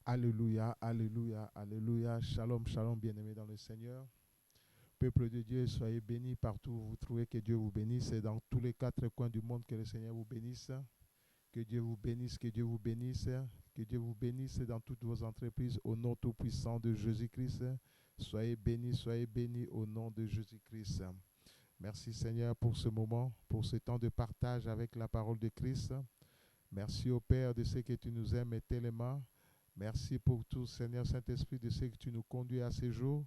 Alléluia, alléluia, alléluia. Shalom, shalom, bien-aimés dans le Seigneur. Peuple de Dieu, soyez bénis partout où vous trouvez, que Dieu vous bénisse. Et dans tous les quatre coins du monde, que le Seigneur vous bénisse. Que Dieu vous bénisse, que Dieu vous bénisse. Que Dieu vous bénisse dans toutes vos entreprises au nom tout-puissant de Jésus-Christ. Soyez bénis au nom de Jésus-Christ. Merci Seigneur pour ce moment, pour ce temps de partage avec la parole de Christ. Merci au Père de ce que tu nous aimes tellement. Merci pour tout, Seigneur Saint-Esprit, de ce que tu nous conduis à ce jour.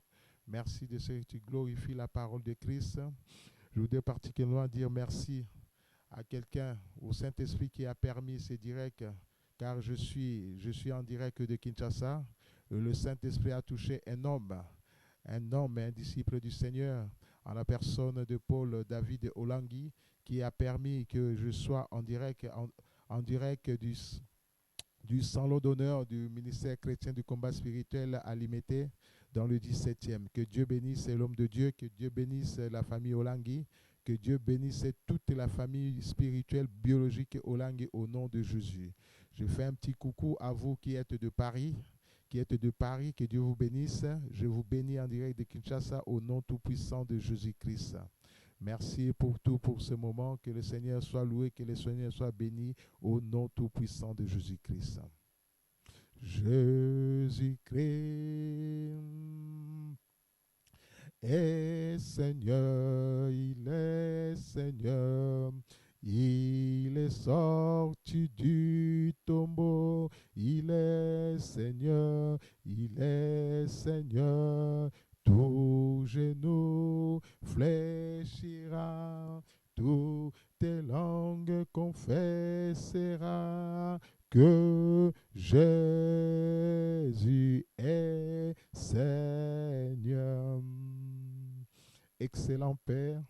Merci de ce que tu glorifies la parole de Christ. Je voudrais particulièrement dire merci à quelqu'un, au Saint-Esprit qui a permis ce direct, car je suis en direct de Kinshasa. Le Saint-Esprit a touché un homme, un disciple du Seigneur, en la personne de Paul David Olangui, qui a permis que je sois en direct du salon d'honneur du ministère chrétien du combat spirituel à Limité dans le 17e. Que Dieu bénisse l'homme de Dieu, que Dieu bénisse la famille Olangui, que Dieu bénisse toute la famille spirituelle, biologique Olangui au nom de Jésus. Je fais un petit coucou à vous qui êtes de Paris, que Dieu vous bénisse. Je vous bénis en direct de Kinshasa au nom tout-puissant de Jésus-Christ. Merci pour tout, pour ce moment. Que le Seigneur soit loué, que le Seigneur soit béni au nom tout-puissant de Jésus-Christ. Jésus-Christ est Seigneur, il est Seigneur. Il est sorti du tombeau, il est Seigneur, il est Seigneur. Tout genou fléchira, toutes langues confessera que Jésus est Seigneur. Excellent Père,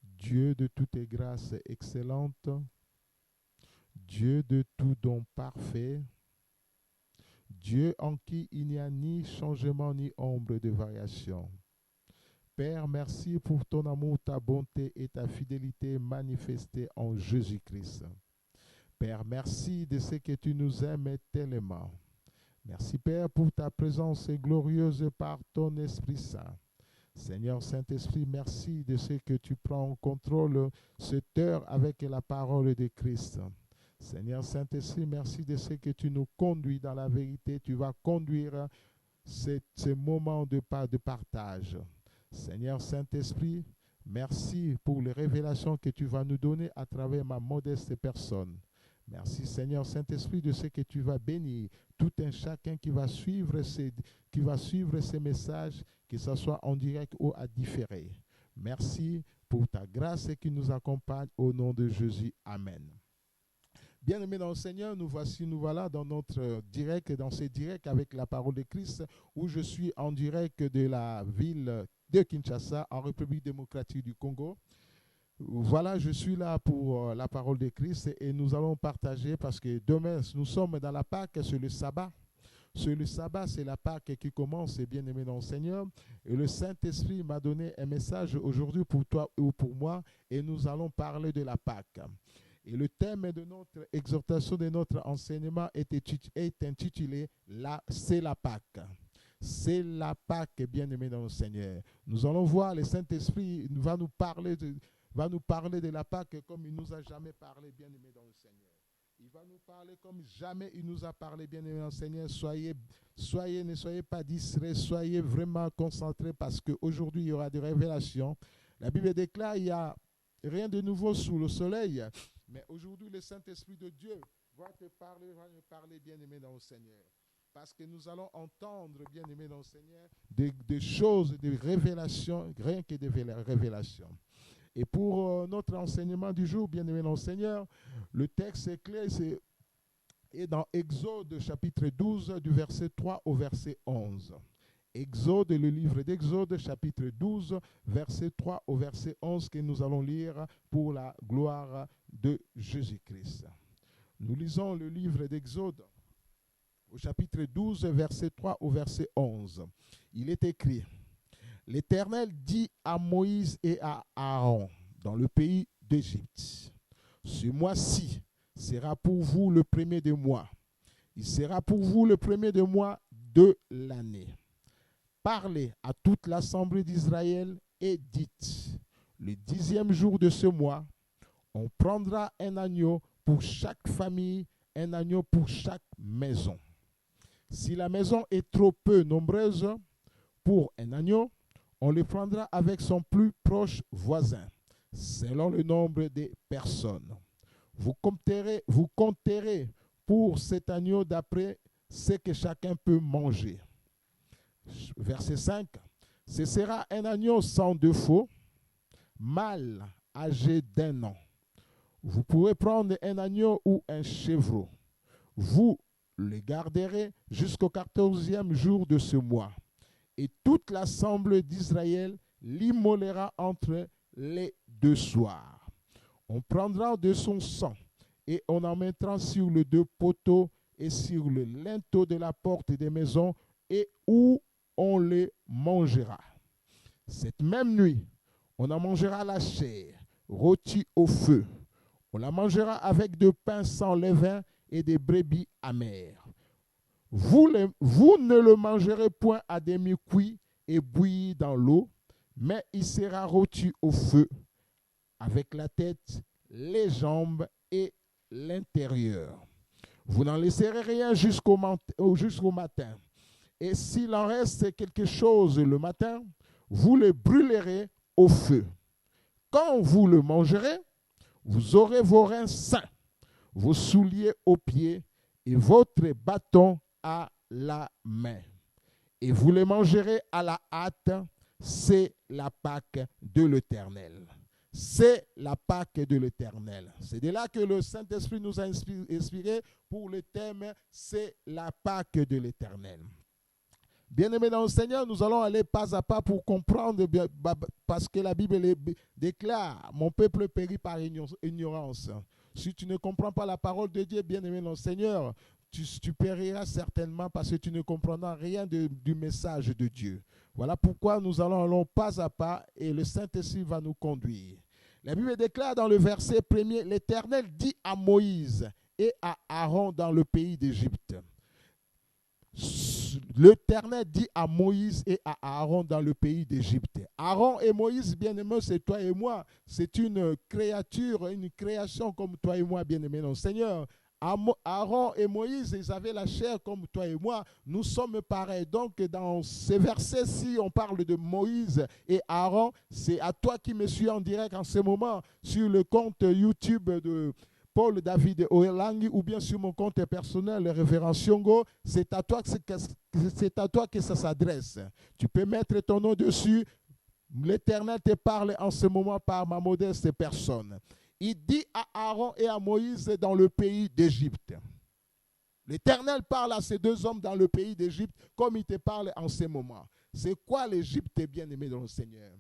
Dieu de toutes les grâces excellentes, Dieu de tout don parfait, Dieu en qui il n'y a ni changement ni ombre de variation. Père, merci pour ton amour, ta bonté et ta fidélité manifestées en Jésus-Christ. Père, merci de ce que tu nous aimes tellement. Merci Père pour ta présence glorieuse par ton Esprit Saint. Seigneur Saint-Esprit, merci de ce que tu prends en contrôle cette heure avec la parole de Christ. Seigneur Saint-Esprit, merci de ce que tu nous conduis dans la vérité. Tu vas conduire ce moment de partage. Seigneur Saint-Esprit, merci pour les révélations que tu vas nous donner à travers ma modeste personne. Merci Seigneur Saint-Esprit de ce que tu vas bénir tout un chacun qui va suivre ces messages, que ce soit en direct ou à différé. Merci pour ta grâce qui nous accompagne au nom de Jésus. Amen. Bien-aimés dans le Seigneur, nous voilà dans notre direct, dans ce direct avec la parole de Christ, où je suis en direct de la ville de Kinshasa, en République démocratique du Congo. Voilà, je suis là pour la parole de Christ et nous allons partager parce que demain, nous sommes dans la Pâque, c'est le sabbat. Le sabbat, c'est la Pâque qui commence, bien-aimé dans le Seigneur. Et le Saint-Esprit m'a donné un message aujourd'hui pour toi ou pour moi et nous allons parler de la Pâque. Et le thème de notre exhortation, de notre enseignement est intitulé « C'est la Pâque ». C'est la Pâque, bien-aimé dans le Seigneur. Nous allons voir, le Saint-Esprit va nous parler de la Pâque comme il ne nous a jamais parlé, bien-aimé dans le Seigneur. Il va nous parler comme jamais il nous a parlé, bien-aimé dans le Seigneur. Ne soyez pas distraits, soyez vraiment concentrés parce qu'aujourd'hui, il y aura des révélations. La Bible déclare qu'il n'y a rien de nouveau sous le soleil. Mais aujourd'hui, le Saint-Esprit de Dieu va me parler, bien-aimé dans le Seigneur. Parce que nous allons entendre, bien-aimé dans le Seigneur, des choses, des révélations, rien que des révélations. Et pour notre enseignement du jour, bien-aimé dans le Seigneur, le texte est clair, est dans Exode chapitre 12, du verset 3 au verset 11. Exode, le livre d'Exode, chapitre 12, verset 3 au verset 11, que nous allons lire pour la gloire de Jésus-Christ. Nous lisons le livre d'Exode, au chapitre 12, verset 3 au verset 11. Il est écrit: L'Éternel dit à Moïse et à Aaron, dans le pays d'Égypte, ce mois-ci sera pour vous le premier des mois. Il sera pour vous le premier de mois de l'année. Parlez à toute l'assemblée d'Israël et dites, le 10e jour de ce mois, on prendra un agneau pour chaque famille, un agneau pour chaque maison. Si la maison est trop peu nombreuse pour un agneau, on le prendra avec son plus proche voisin, selon le nombre des personnes. Vous compterez pour cet agneau d'après ce que chacun peut manger. Verset 5. Ce sera un agneau sans défaut, mâle, âgé d'1 an. Vous pourrez prendre un agneau ou un chevreau. Vous le garderez jusqu'au 14e jour de ce mois. Et toute l'assemblée d'Israël l'immolera entre les 2 soirs. On prendra de son sang et on en mettra sur les 2 poteaux et sur le linteau de la porte des maisons et où on les mangera. Cette même nuit, on en mangera la chair, rôtie au feu. On la mangera avec de pain sans levain et des brebis amères. Vous ne le mangerez point à demi-cuit et bouilli dans l'eau, mais il sera rôti au feu, avec la tête, les jambes et l'intérieur. Vous n'en laisserez rien jusqu'au matin. Et s'il en reste quelque chose le matin, vous le brûlerez au feu. Quand vous le mangerez, vous aurez vos reins sains, vos souliers aux pieds et votre bâton à la main. Et vous les mangerez à la hâte, c'est la Pâque de l'Éternel. C'est la Pâque de l'Éternel. C'est de là que le Saint-Esprit nous a inspiré pour le thème « C'est la Pâque de l'Éternel ». Bien-aimés dans le Seigneur, nous allons aller pas à pas pour comprendre, parce que la Bible déclare « Mon peuple périt par ignorance ». Si tu ne comprends pas la parole de Dieu, bien-aimé dans le Seigneur, tu périras certainement parce que tu ne comprendras rien du message de Dieu. Voilà pourquoi nous allons pas à pas et le Saint-Esprit va nous conduire. La Bible déclare dans le verset 1er, l'Éternel dit à Moïse et à Aaron dans le pays d'Égypte. L'Éternel dit à Moïse et à Aaron dans le pays d'Égypte. Aaron et Moïse, bien-aimés, c'est toi et moi. C'est une créature, une création comme toi et moi, bien-aimés dans le Seigneur. Aaron et Moïse, ils avaient la chair comme toi et moi. Nous sommes pareils. Donc, dans ces versets, si on parle de Moïse et Aaron, c'est à toi qui me suis en direct en ce moment sur le compte YouTube de Paul David Oelangi ou bien sur mon compte personnel, le révérend Siongo. C'est à toi que ça s'adresse. Tu peux mettre ton nom dessus. L'Éternel te parle en ce moment par ma modeste personne. Il dit à Aaron et à Moïse dans le pays d'Égypte. L'Éternel parle à ces 2 hommes dans le pays d'Égypte comme il te parle en ce moment. C'est quoi l'Égypte, bien-aimé dans le Seigneur?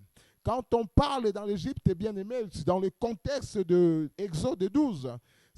Quand on parle dans l'Égypte, bien-aimé, dans le contexte de Exode 12,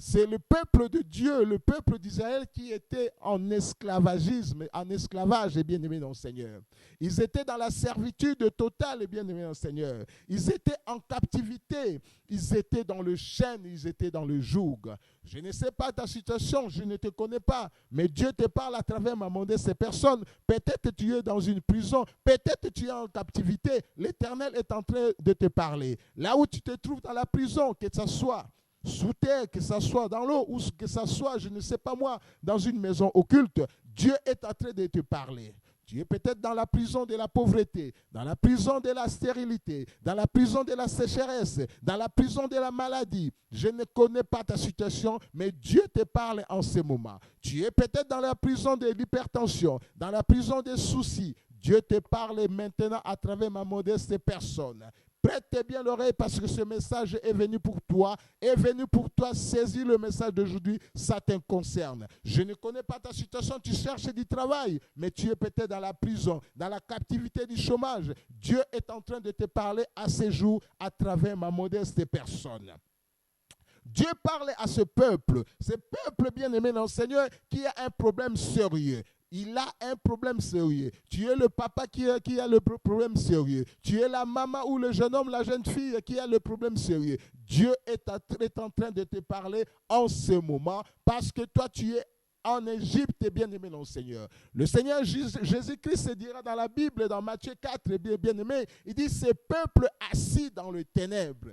c'est le peuple de Dieu, le peuple d'Israël qui était en esclavagisme, en esclavage, bien-aimé dans le Seigneur. Ils étaient dans la servitude totale, bien-aimé dans le Seigneur. Ils étaient en captivité, ils étaient dans le chêne, ils étaient dans le joug. Je ne sais pas ta situation, je ne te connais pas, mais Dieu te parle à travers ma modeste personne. Peut-être tu es dans une prison, peut-être tu es en captivité. L'Éternel est en train de te parler. Là où tu te trouves dans la prison, que ce soit sous terre, que ce soit dans l'eau, ou que ce soit, je ne sais pas moi, dans une maison occulte, Dieu est en train de te parler. Tu es peut-être dans la prison de la pauvreté, dans la prison de la stérilité, dans la prison de la sécheresse, dans la prison de la maladie. Je ne connais pas ta situation, mais Dieu te parle en ce moment. Tu es peut-être dans la prison de l'hypertension, dans la prison des soucis. Dieu te parle maintenant à travers ma modeste personne. Prête bien l'oreille parce que ce message est venu pour toi. Saisis le message d'aujourd'hui, ça te concerne. Je ne connais pas ta situation, tu cherches du travail, mais tu es peut-être dans la prison, dans la captivité du chômage. Dieu est en train de te parler à ces jours à travers ma modeste personne. Dieu parle à ce peuple bien-aimé dans le Seigneur, qui a un problème sérieux. Il a un problème sérieux. Tu es le papa qui a le problème sérieux. Tu es la maman ou le jeune homme, la jeune fille qui a le problème sérieux. Dieu est en train de te parler en ce moment parce que toi, tu es en Égypte, bien-aimé dans le Seigneur. Le Seigneur Jésus-Christ se dira dans la Bible, dans Matthieu 4, bien-aimé, il dit, ces peuples assis dans les ténèbres.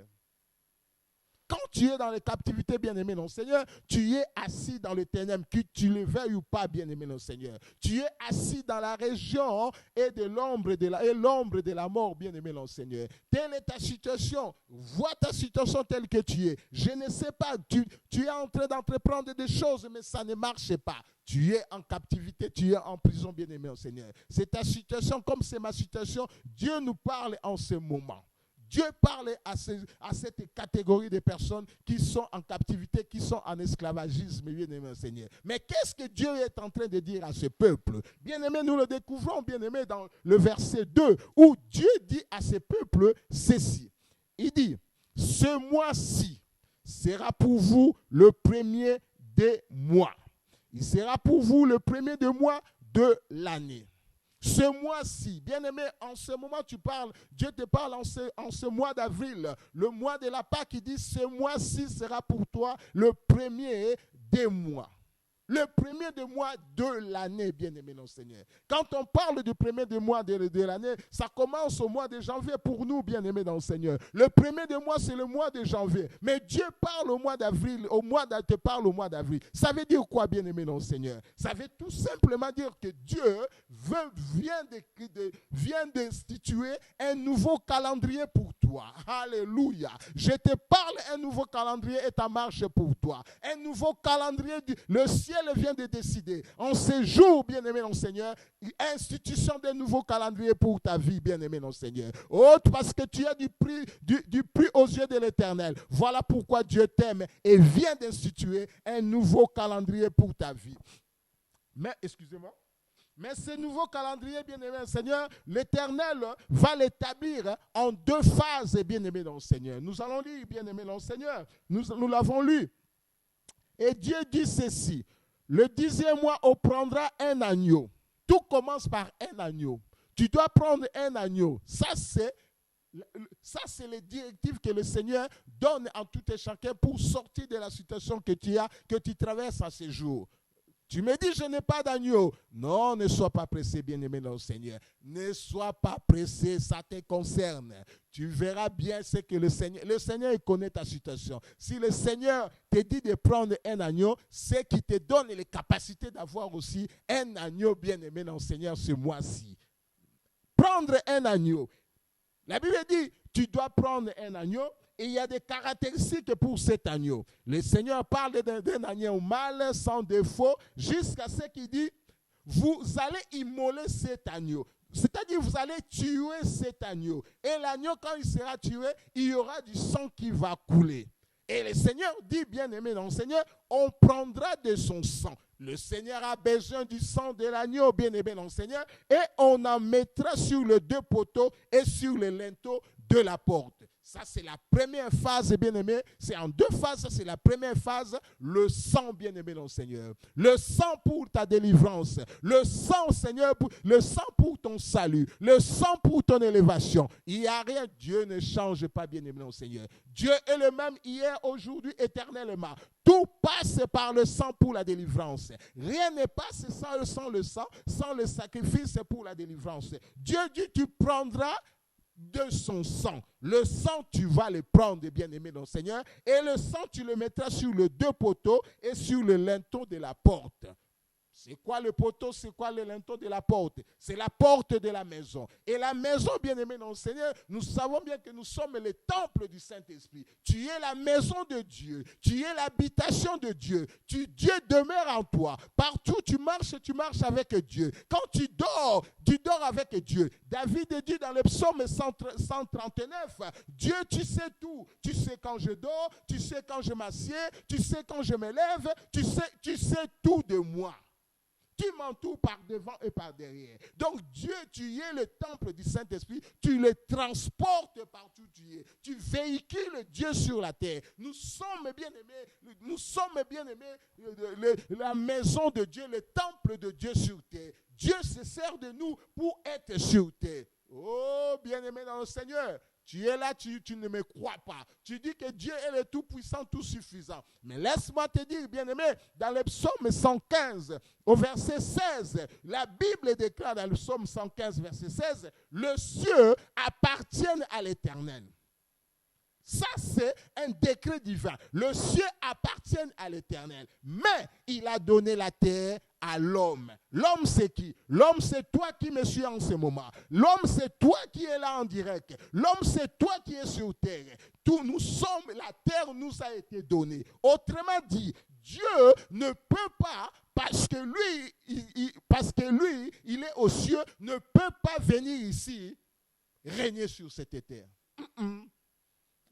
Quand tu es dans les captivités, bien-aimé dans le Seigneur, tu es assis dans les ténèbres, que tu le veuilles ou pas, bien-aimé dans le Seigneur. Tu es assis dans la région et de l'ombre de la mort, bien-aimé dans le Seigneur. Telle est ta situation. Vois ta situation telle que tu es. Je ne sais pas, tu es en train d'entreprendre des choses, mais ça ne marche pas. Tu es en captivité, tu es en prison, bien-aimé dans le Seigneur. C'est ta situation comme c'est ma situation. Dieu nous parle en ce moment. Dieu parle à cette catégorie de personnes qui sont en captivité, qui sont en esclavagisme, bien-aimé Seigneur. Mais qu'est-ce que Dieu est en train de dire à ce peuple? Bien-aimé, nous le découvrons, bien-aimé, dans le verset 2, où Dieu dit à ce peuple ceci. Il dit, ce mois-ci sera pour vous le premier des mois. Il sera pour vous le premier des mois de l'année. Ce mois-ci, bien-aimé, en ce moment tu parles, Dieu te parle en ce mois d'avril, le mois de la Pâque, il dit, ce mois-ci sera pour toi le premier des mois. Le premier des mois de l'année, bien-aimé dans le Seigneur. Quand on parle du premier des mois de l'année, ça commence au mois de janvier pour nous, bien-aimé dans le Seigneur. Le premier des mois, c'est le mois de janvier. Mais Dieu parle au mois d'avril, te parle au mois d'avril. Ça veut dire quoi, bien-aimé dans le Seigneur? Ça veut tout simplement dire que Dieu vient d'instituer un nouveau calendrier pour toi. Alléluia. Je te parle un nouveau calendrier et ta marche pour toi. Un nouveau calendrier, le ciel vient de décider, en ces jours, bien-aimé dans le Seigneur, institution d'un nouveau calendrier pour ta vie, bien-aimé dans le Seigneur. Autre parce que tu as du prix aux yeux de l'Éternel. Voilà pourquoi Dieu t'aime et vient d'instituer un nouveau calendrier pour ta vie. Mais, excusez-moi, mais ce nouveau calendrier, bien-aimé Seigneur, l'Éternel va l'établir en 2 phases, bien-aimé dans le Seigneur. Nous allons lire, bien-aimé dans le Seigneur. Nous l'avons lu. Et Dieu dit ceci. Le 10e mois, on prendra un agneau. Tout commence par un agneau. Tu dois prendre un agneau. Ça, c'est les directives que le Seigneur donne en tout et chacun pour sortir de la situation que tu traverses à ce jour. Tu me dis, je n'ai pas d'agneau. Non, ne sois pas pressé, bien-aimé dans le Seigneur. Ne sois pas pressé, ça te concerne. Tu verras bien ce que le Seigneur il connaît ta situation. Si le Seigneur te dit de prendre un agneau, c'est qu'il te donne les capacités d'avoir aussi un agneau, bien-aimé dans le Seigneur, ce mois-ci. Prendre un agneau. La Bible dit, tu dois prendre un agneau. Et il y a des caractéristiques pour cet agneau. Le Seigneur parle d'un agneau mâle, sans défaut, jusqu'à ce qu'il dit, vous allez immoler cet agneau. C'est-à-dire, vous allez tuer cet agneau. Et l'agneau, quand il sera tué, il y aura du sang qui va couler. Et le Seigneur dit, bien-aimé dans le Seigneur, on prendra de son sang. Le Seigneur a besoin du sang de l'agneau, bien-aimé dans le Seigneur, et on en mettra sur les 2 poteaux et sur les linteaux de la porte. Ça, c'est la première phase, bien-aimé. C'est en 2 phases. Ça, c'est la première phase, le sang, bien-aimé dans le Seigneur. Le sang pour ta délivrance. Le sang, Seigneur, le sang pour ton salut. Le sang pour ton élévation. Il n'y a rien. Dieu ne change pas, bien-aimé dans le Seigneur. Dieu est le même hier, aujourd'hui, éternellement. Tout passe par le sang pour la délivrance. Rien ne passe sans le sang, sans le sacrifice pour la délivrance. Dieu dit, tu prendras de son sang. Le sang, tu vas le prendre, bien-aimé dans le Seigneur, et le sang, tu le mettras sur les 2 poteaux et sur le linteau de la porte. C'est quoi le poteau? C'est quoi le linteau de la porte? C'est la porte de la maison. Et la maison, bien-aimée dans le Seigneur, nous savons bien que nous sommes le temple du Saint-Esprit. Tu es la maison de Dieu. Tu es l'habitation de Dieu. Dieu demeure en toi. Partout tu marches avec Dieu. Quand tu dors avec Dieu. David dit dans le psaume 139, Dieu, tu sais tout. Tu sais quand je dors, tu sais quand je m'assieds, tu sais quand je me lève, tu sais tout de moi. Tu m'entoures par devant et par derrière. Donc Dieu, tu es le temple du Saint-Esprit. Tu le transportes partout où tu es. Tu véhicules Dieu sur la terre. Nous sommes bien-aimés, la maison de Dieu, le temple de Dieu sur terre. Dieu se sert de nous pour être sur terre. Oh, bien-aimé dans le Seigneur, Tu es là, tu ne me crois pas. Tu dis que Dieu est le tout-puissant, tout-suffisant. Mais laisse-moi te dire, bien-aimé, dans le psaume 115, au verset 16, la Bible déclare dans le psaume 115, verset 16, « Le cieux appartiennent à l'Éternel. » Ça, c'est un décret divin. Le ciel appartient à l'Éternel. Mais il a donné la terre à l'homme. L'homme, c'est qui? L'homme, c'est toi qui me suis en ce moment. L'homme, c'est toi qui es là en direct. L'homme, c'est toi qui es sur terre. Tout, nous sommes, la terre nous a été donnée. Autrement dit, Dieu ne peut pas, parce que lui, il est aux cieux, ne peut pas venir ici régner sur cette terre.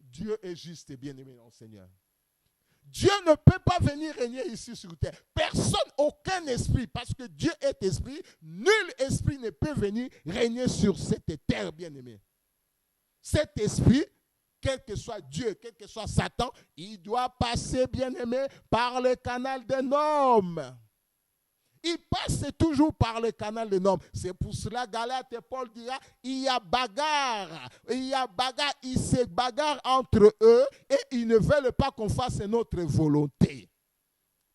Dieu est juste et bien-aimé dans le Seigneur. Dieu ne peut pas venir régner ici sur terre. Personne, aucun esprit, parce que Dieu est esprit, nul esprit ne peut venir régner sur cette terre, bien-aimé. Cet esprit, quel que soit Dieu, quel que soit Satan, il doit passer, bien-aimé, par le canal d'un homme. Il passe toujours par le canal de l'homme. C'est pour cela, Galate et Paul dira, il y a bagarre, ils se bagarrent entre eux et ils ne veulent pas qu'on fasse notre volonté.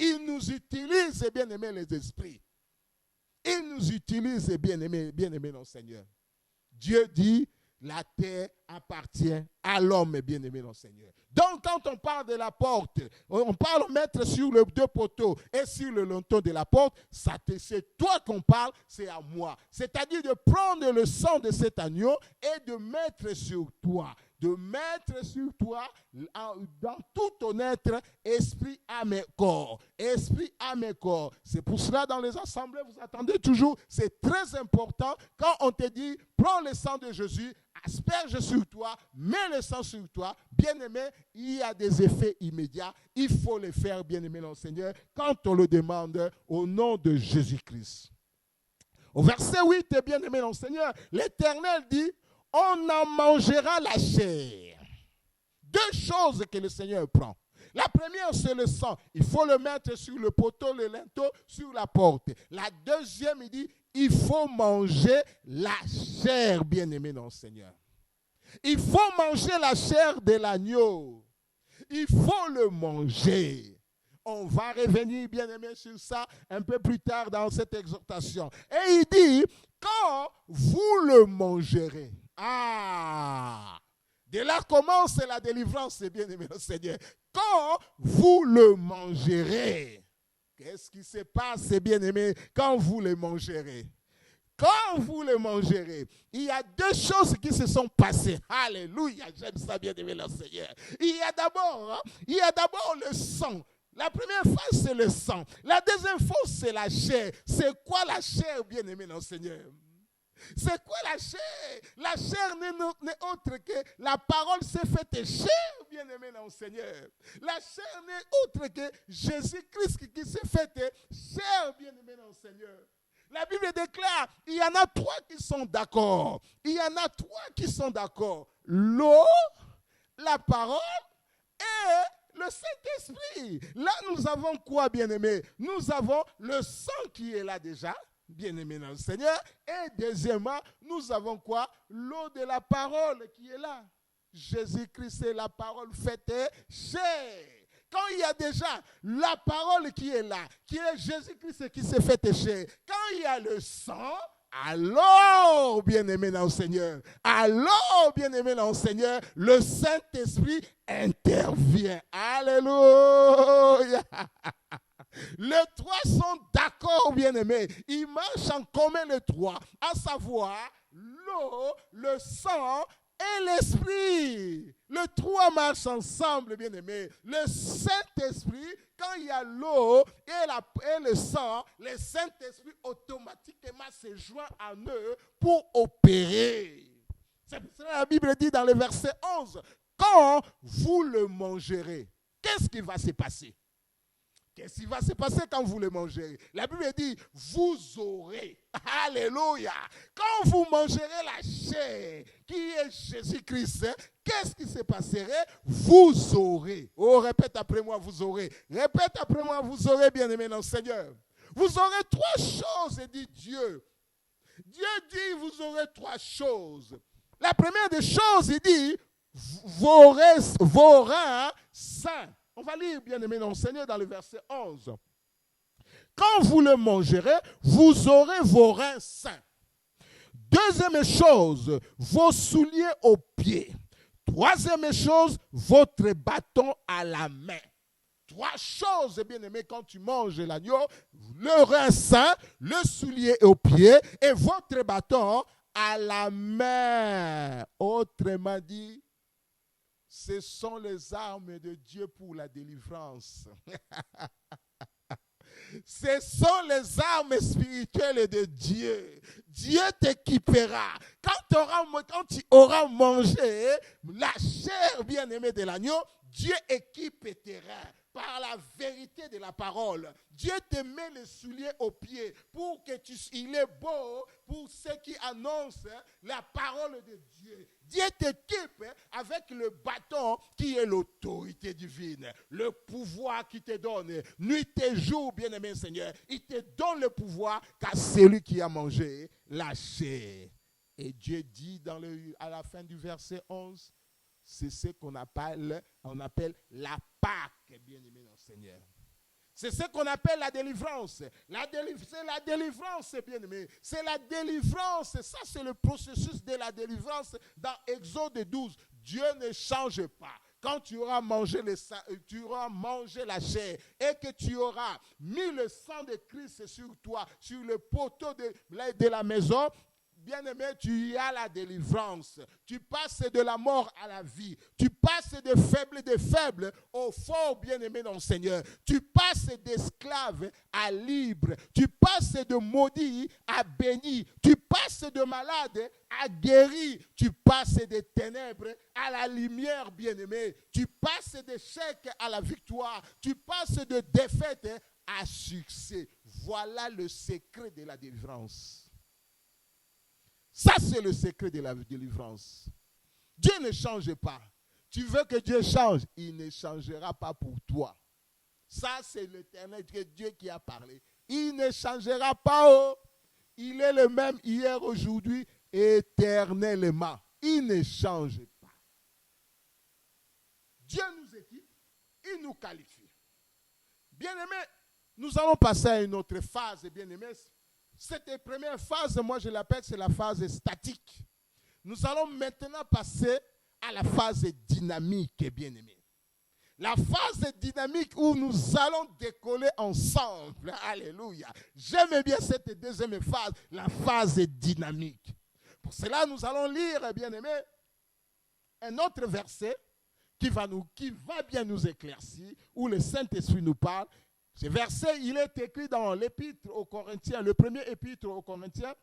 Ils nous utilisent, bien-aimés, les esprits. Ils nous utilisent, bien-aimés dans le Seigneur. Dieu dit, la terre appartient à l'homme, bien-aimé dans le Seigneur. Donc, quand on parle de la porte, on parle de mettre sur les deux poteaux et sur le linteau de la porte, c'est toi qu'on parle, c'est à moi. C'est-à-dire de prendre le sang de cet agneau et de mettre sur toi. De mettre sur toi, dans tout ton être, esprit, âme et corps. Esprit, âme et corps. C'est pour cela, dans les assemblées, vous attendez toujours, c'est très important, quand on te dit, prends le sang de Jésus, asperge sur toi, mets le sang sur toi, bien-aimé, il y a des effets immédiats. Il faut le faire, bien-aimé dans le Seigneur, quand on le demande au nom de Jésus-Christ. Au verset 8, bien-aimé dans le Seigneur, l'Éternel dit, on en mangera la chair. Deux choses que le Seigneur prend. La première, c'est le sang. Il faut le mettre sur le poteau, le linteau, sur la porte. La deuxième, il dit, il faut manger la chair, bien-aimé dans le Seigneur. Il faut manger la chair de l'agneau. Il faut le manger. On va revenir, bien-aimé, sur ça un peu plus tard dans cette exhortation. Et il dit, quand vous le mangerez, de là commence la délivrance, bien-aimé le Seigneur. Quand vous le mangerez, qu'est-ce qui se passe, bien-aimé, quand vous le mangerez? Quand vous le mangerez, il y a deux choses qui se sont passées. Alléluia, j'aime ça, bien-aimé le Seigneur. Il y a d'abord le sang. La première phase, c'est le sang. La deuxième phase, c'est la chair. C'est quoi la chair, bien-aimé dans le Seigneur? C'est quoi la chair? La chair n'est autre que la parole s'est faite chair, bien-aimé dans le Seigneur. La chair n'est autre que Jésus-Christ qui s'est fait chair, bien-aimé dans le Seigneur. La Bible déclare, il y en a trois qui sont d'accord. Il y en a trois qui sont d'accord. L'eau, la parole et le Saint-Esprit. Là, nous avons quoi, bien-aimé? Nous avons le sang qui est là déjà, bien-aimé dans le Seigneur. Et deuxièmement, nous avons quoi? L'eau de la parole qui est là. Jésus-Christ est la parole faite chair. Quand il y a déjà la parole qui est là, qui est Jésus-Christ qui s'est fait chair, quand il y a le sang, alors, bien-aimé dans le Seigneur, alors, bien-aimé dans le Seigneur, le Saint-Esprit intervient. Alléluia. Les trois sont d'accord, bien-aimés. Ils marchent en commun les trois, à savoir l'eau, le sang et l'esprit. Les trois marchent ensemble, bien-aimés. Le Saint-Esprit, quand il y a l'eau et le sang, le Saint-Esprit automatiquement se joint à eux pour opérer. C'est pour cela que la Bible dit dans le verset 11, quand vous le mangerez, qu'est-ce qui va se passer? Qu'est-ce qui va se passer quand vous le mangerez? La Bible dit, vous aurez. Alléluia. Quand vous mangerez la chair qui est Jésus-Christ, qu'est-ce qui se passerait? Vous aurez. Oh, répète après moi, vous aurez. Répète après moi, vous aurez, bien-aimé dans le Seigneur. Vous aurez trois choses, dit Dieu. Dieu dit, vous aurez trois choses. La première des choses, il dit, vos reins sains. On va lire, bien aimé, non, Seigneur, dans le verset 11. Quand vous le mangerez, vous aurez vos reins sains. Deuxième chose, vos souliers aux pieds. Troisième chose, votre bâton à la main. Trois choses, bien aimé, quand tu manges l'agneau, le rein sain, le soulier aux pieds et votre bâton à la main. Autrement dit, ce sont les armes de Dieu pour la délivrance. Ce sont les armes spirituelles de Dieu. Dieu t'équipera. Quand tu auras mangé la chair bien-aimée de l'agneau, Dieu équipe tes reins par la vérité de la parole. Dieu te met les souliers aux pieds pour que il est beau pour ceux qui annoncent la parole de Dieu. Dieu t'équipe avec le bâton qui est l'autorité divine, le pouvoir qui te donne. Nuit et jour, bien-aimé Seigneur, il te donne le pouvoir car celui qui a mangé la chair. Et Dieu dit à la fin du verset 11, c'est ce qu'on appelle la Pâque, bien-aimé dans le Seigneur. C'est ce qu'on appelle la délivrance. C'est la délivrance, bien-aimé. C'est la délivrance. Ça, c'est le processus de la délivrance dans Exode 12. Dieu ne change pas. Quand tu auras mangé la chair et que tu auras mis le sang de Christ sur toi, sur le poteau de la maison, bien-aimé, tu y as la délivrance. Tu passes de la mort à la vie. Tu passes de faible au fort, bien-aimé dans le Seigneur. Tu passes d'esclave à libre. Tu passes de maudit à béni. Tu passes de malade à guéri. Tu passes des ténèbres à la lumière, bien-aimé. Tu passes d'échec à la victoire. Tu passes de défaite à succès. Voilà le secret de la délivrance. Ça, c'est le secret de la délivrance. Dieu ne change pas. Tu veux que Dieu change, il ne changera pas pour toi. Ça, c'est l'Éternel Dieu qui a parlé. Il ne changera pas. Oh. Il est le même hier, aujourd'hui, éternellement. Il ne change pas. Dieu nous équipe, il nous qualifie. Bien-aimés, nous allons passer à une autre phase, bien-aimés. Cette première phase, moi je l'appelle, c'est la phase statique. Nous allons maintenant passer à la phase dynamique, bien-aimés. La phase dynamique où nous allons décoller ensemble. Alléluia. J'aime bien cette deuxième phase, la phase dynamique. Pour cela, nous allons lire, bien-aimés, un autre verset qui va bien nous éclaircir, où le Saint-Esprit nous parle. Ce verset, il est écrit dans l'épître aux Corinthiens, le premier épître aux Corinthiens,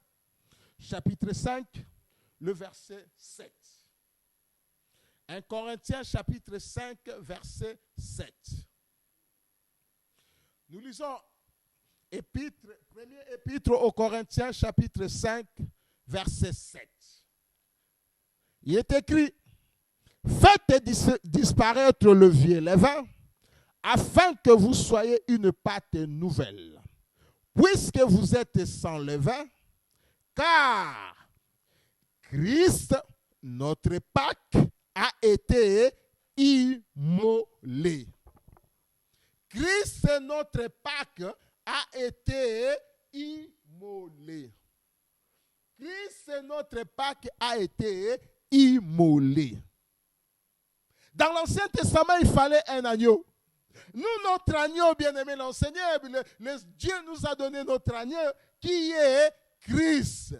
chapitre 5, le verset 7. 1 Corinthiens, chapitre 5, verset 7. Nous lisons premier épître aux Corinthiens, chapitre 5, verset 7. Il est écrit, « Faites disparaître le vieux levain, afin que vous soyez une pâte nouvelle, puisque vous êtes sans levain, car Christ, notre Pâque, a été immolé. » Christ, notre Pâque, a été immolé. Christ, notre Pâque, a été immolé. Dans l'Ancien Testament, il fallait un agneau. Nous, notre agneau, bien-aimé, le Seigneur, Dieu nous a donné notre agneau qui est Christ.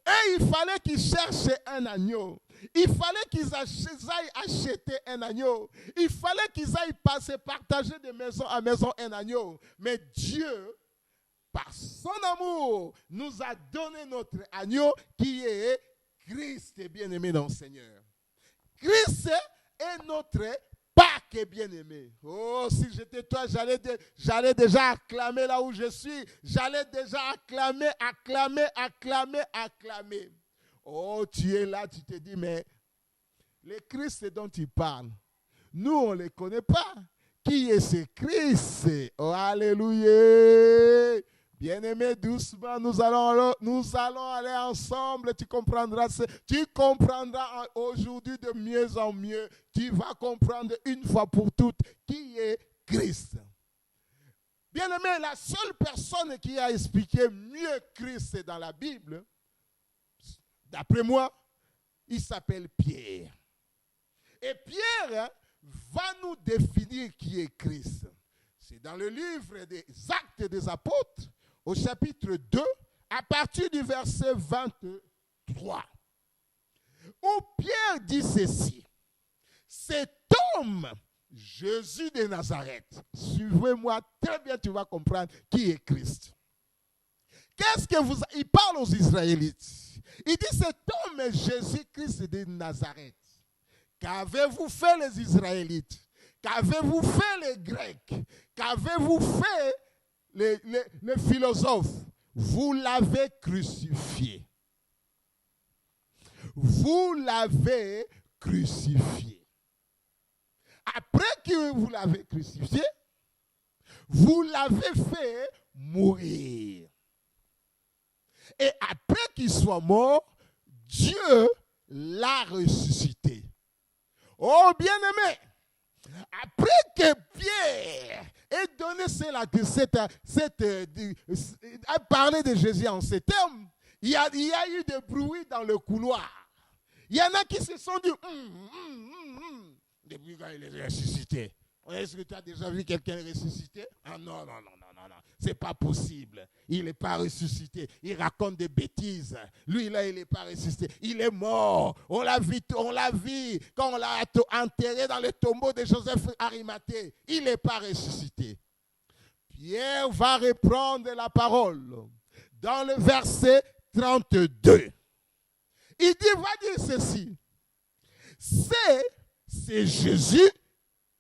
Et il fallait qu'ils cherchent un agneau. Il fallait qu'ils aillent acheter un agneau. Il fallait qu'ils aillent partager de maison à maison un agneau. Mais Dieu, par son amour, nous a donné notre agneau qui est Christ, bien-aimé dans le Seigneur. Christ est notre Pâques, bien-aimé. Oh, si j'étais toi, j'allais déjà acclamer là où je suis. J'allais déjà acclamer. Oh, tu es là, tu te dis, mais le Christ dont tu parles, nous, on ne les connaît pas. Qui est ce Christ? Oh, alléluia. Bien-aimé, doucement, nous allons aller ensemble. Tu comprendras aujourd'hui de mieux en mieux. Tu vas comprendre une fois pour toutes qui est Christ. Bien-aimé, la seule personne qui a expliqué mieux Christ dans la Bible, d'après moi, il s'appelle Pierre. Et Pierre va nous définir qui est Christ. C'est dans le livre des Actes des Apôtres, au chapitre 2, à partir du verset 23, où Pierre dit ceci. Cet homme, Jésus de Nazareth, suivez-moi très bien, tu vas comprendre qui est Christ. Il parle aux Israélites. Il dit cet homme, Jésus-Christ de Nazareth. Qu'avez-vous fait les Israélites? Qu'avez-vous fait les Grecs? Qu'avez-vous fait les philosophes? Vous l'avez crucifié. Vous l'avez crucifié. Après que vous l'avez crucifié, vous l'avez fait mourir. Et après qu'il soit mort, Dieu l'a ressuscité. Oh bien-aimé, après que Pierre ait donné a parlé de Jésus en ces termes, il y a eu des bruits dans le couloir. Il y en a qui se sont dit, depuis quand il est ressuscité. Est-ce que tu as déjà vu quelqu'un ressuscité? Ah non. C'est pas possible. Il n'est pas ressuscité. Il raconte des bêtises. Lui, là, il n'est pas ressuscité. Il est mort. On l'a vu quand on l'a enterré dans le tombeau de Joseph Arimathée. Il n'est pas ressuscité. Pierre va reprendre la parole dans le verset 32. Il va dire ceci. C'est Jésus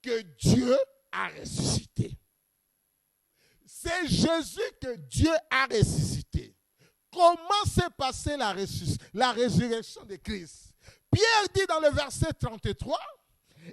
que Dieu a ressuscité. C'est Jésus que Dieu a ressuscité. Comment s'est passée la résurrection de Christ? Pierre dit dans le verset 33,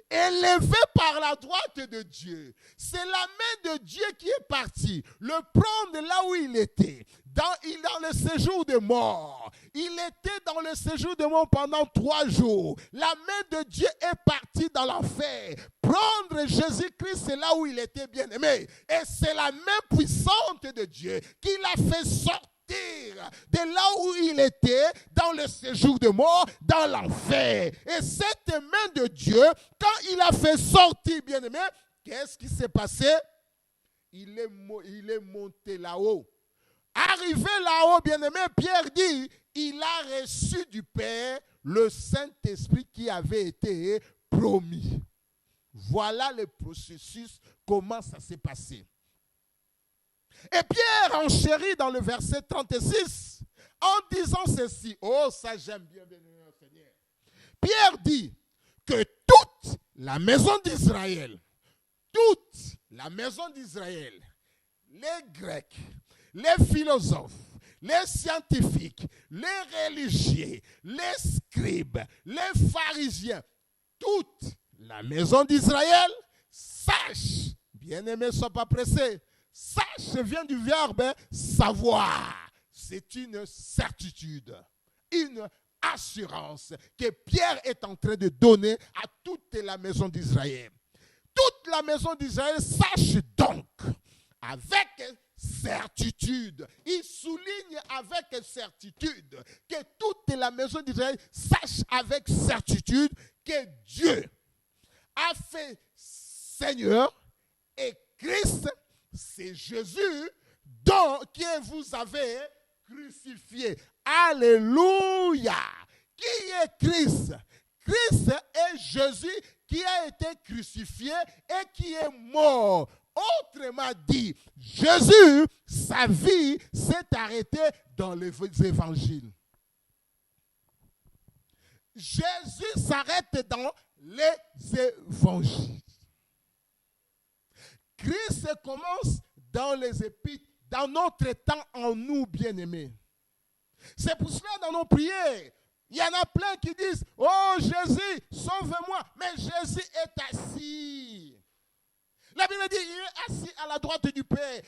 élevé par la droite de Dieu. C'est la main de Dieu qui est partie, le prendre là où il était. Dans le séjour de mort. Il était dans le séjour de mort pendant 3 jours. La main de Dieu est partie dans l'enfer. Prendre Jésus-Christ, c'est là où il était bien-aimé. Et c'est la main puissante de Dieu qui l'a fait sortir de là où il était, dans le séjour de mort, dans l'enfer. Et cette main de Dieu, quand il a fait sortir, bien-aimé, qu'est-ce qui s'est passé? Il est monté là-haut. Arrivé là-haut, bien-aimé, Pierre dit, il a reçu du Père le Saint-Esprit qui avait été promis. Voilà le processus, comment ça s'est passé. Et Pierre enchérit dans le verset 36 en disant ceci. Oh, ça j'aime bien, bien-aimé Seigneur. Pierre dit que toute la maison d'Israël, les Grecs, les philosophes, les scientifiques, les religieux, les scribes, les pharisiens, toute la maison d'Israël, sache, bien-aimé, sois pas pressé, sache vient du verbe savoir. C'est une certitude, une assurance que Pierre est en train de donner à toute la maison d'Israël. Toute la maison d'Israël sache donc avec certitude. Il souligne avec certitude que toute la maison d'Israël sache avec certitude que Dieu a fait Seigneur et Christ, c'est Jésus que vous avez crucifié. Alléluia! Qui est Christ? Christ est Jésus qui a été crucifié et qui est mort. Autrement dit, Jésus, sa vie s'est arrêtée dans les évangiles. Jésus s'arrête dans les évangiles. Christ commence dans les épîtres, dans notre temps en nous, bien-aimés. C'est pour cela dans nos prières, il y en a plein qui disent « Oh Jésus, sauve-moi !» Mais Jésus est assis. La Bible dit, il est assis à la droite du Père.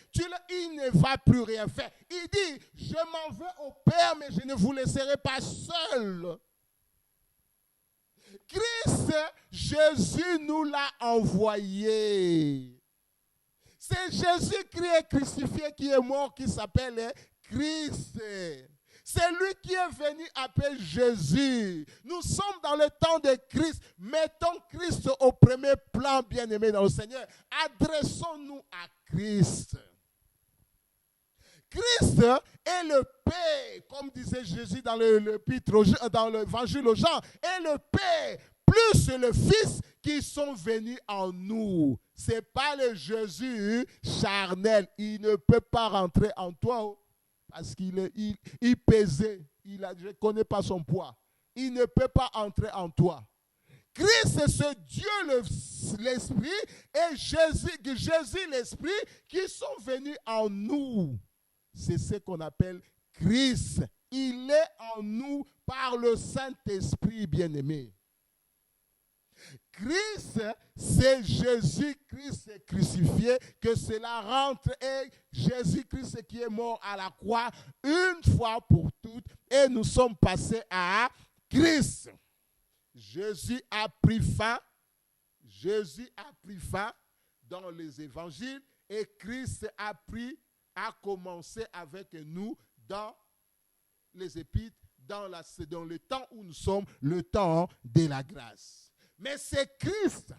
Il ne va plus rien faire. Il dit, je m'en vais au Père, mais je ne vous laisserai pas seul. Christ, Jésus nous l'a envoyé. C'est Jésus-Christ crucifié qui est mort, qui s'appelle Christ. C'est lui qui est venu appeler Jésus. Nous sommes dans le temps de Christ. Mettons Christ au premier plan, bien-aimé dans le Seigneur. Adressons-nous à Christ. Christ est le Père, comme disait Jésus dans l'évangile aux Jean, est le Père, plus le Fils qui sont venus en nous. Ce n'est pas le Jésus charnel. Il ne peut pas rentrer en toi. Parce qu'il pesait, je ne connais pas son poids. Il ne peut pas entrer en toi. Christ, c'est ce Dieu, l'Esprit, et Jésus, l'Esprit, qui sont venus en nous. C'est ce qu'on appelle Christ. Il est en nous par le Saint-Esprit bien-aimé. Christ, c'est Jésus-Christ crucifié, que cela rentre, et Jésus-Christ qui est mort à la croix une fois pour toutes, et nous sommes passés à Christ. Jésus a pris fin dans les évangiles, et Christ a commencé avec nous dans les épîtres, dans le temps où nous sommes, le temps de la grâce. Mais c'est Christ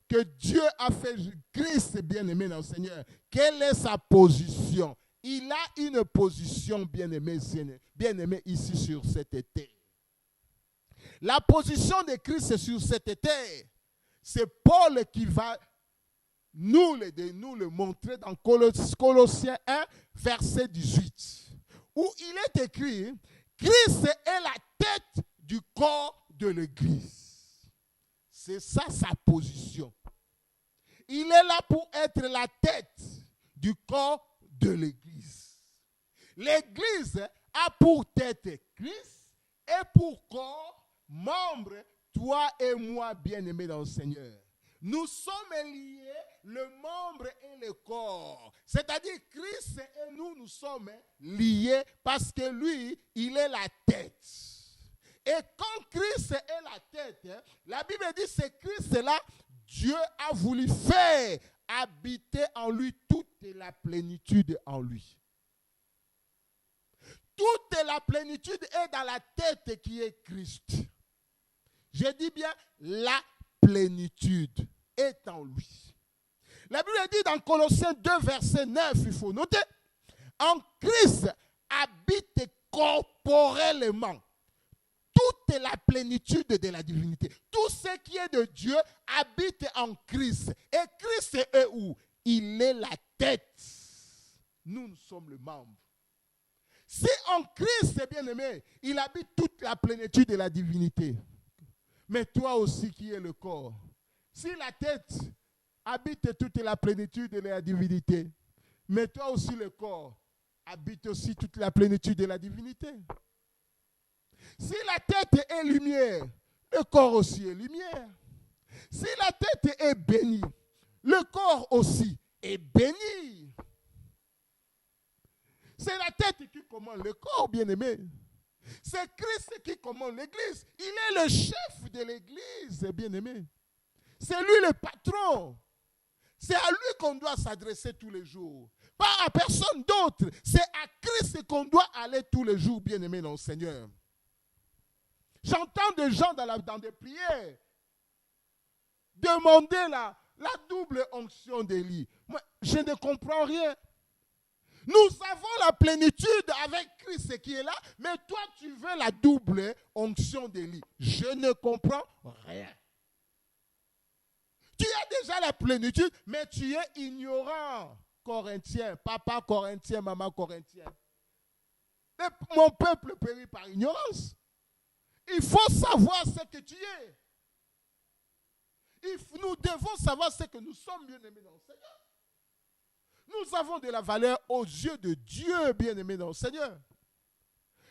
que Dieu a fait. Christ, bien-aimé dans le Seigneur. Quelle est sa position? Il a une position, bien-aimé ici sur cette terre. La position de Christ sur cette terre, c'est Paul qui va nous le montrer dans Colossiens 1, verset 18, où il est écrit, Christ est la tête du corps de l'Église. C'est ça sa position. Il est là pour être la tête du corps de l'Église. L'Église a pour tête Christ et pour corps, membre, toi et moi, bien-aimés dans le Seigneur. Nous sommes liés, le membre et le corps. C'est-à-dire Christ et nous sommes liés parce que lui, il est la tête. Et quand Christ est la tête, la Bible dit c'est Christ-là, Dieu a voulu faire habiter en lui toute la plénitude en lui. Toute la plénitude est dans la tête qui est Christ. Je dis bien la plénitude est en lui. La Bible dit dans Colossiens 2, verset 9, il faut noter, en Christ habite corporellement toute la plénitude de la divinité. Tout ce qui est de Dieu habite en Christ. Et Christ est où? Il est la tête. Nous sommes le membre. Si en Christ, bien-aimé, il habite toute la plénitude de la divinité. Mais toi aussi qui es le corps, si la tête habite toute la plénitude de la divinité, mais toi aussi le corps habite aussi toute la plénitude de la divinité. Si la tête est lumière, le corps aussi est lumière. Si la tête est bénie, le corps aussi est béni. C'est la tête qui commande le corps, bien-aimé. C'est Christ qui commande l'Église. Il est le chef de l'Église, bien-aimé. C'est lui le patron. C'est à lui qu'on doit s'adresser tous les jours. Pas à personne d'autre. C'est à Christ qu'on doit aller tous les jours, bien-aimé dans le Seigneur. J'entends des gens dans des prières demander la double onction d'Élie. Moi, je ne comprends rien. Nous avons la plénitude avec Christ qui est là, mais toi, tu veux la double onction d'Élie. Je ne comprends rien. Tu as déjà la plénitude, mais tu es ignorant, Corinthien, papa corinthien, maman corinthien. Mon peuple périt par ignorance. Il faut savoir ce que tu es. Nous devons savoir ce que nous sommes, bien-aimés dans le Seigneur. Nous avons de la valeur aux yeux de Dieu, bien-aimés dans le Seigneur.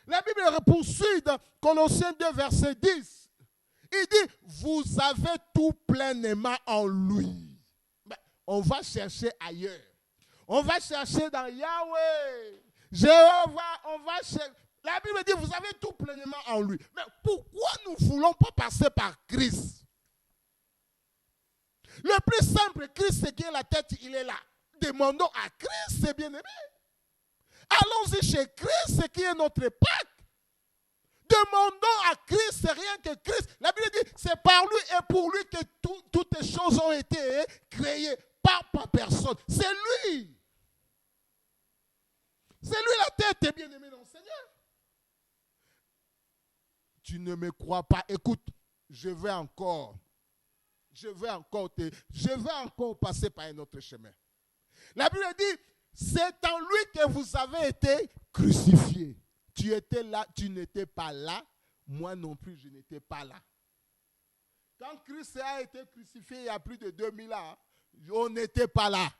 La Bible poursuit dans Colossiens 2, verset 10. Il dit, vous avez tout pleinement en lui. Ben, on va chercher ailleurs. On va chercher dans Yahweh, Jéhovah, on va chercher. La Bible dit, vous avez tout pleinement en lui. Mais pourquoi nous ne voulons pas passer par Christ? Le plus simple, Christ, c'est qui est la tête, il est là. Demandons à Christ, c'est bien aimé. Allons-y chez Christ, c'est qui est notre Pâques. Demandons à Christ, c'est rien que Christ. La Bible dit, c'est par lui et pour lui que toutes les choses ont été créées. Pas par personne. C'est lui. C'est lui la tête, bien aimé dans le Seigneur. Tu ne me crois pas. Écoute, je vais encore passer par un autre chemin. La Bible dit, c'est en lui que vous avez été crucifiés. Tu étais là, tu n'étais pas là. Moi non plus, je n'étais pas là. Quand Christ a été crucifié il y a plus de 2000 ans, on n'était pas là.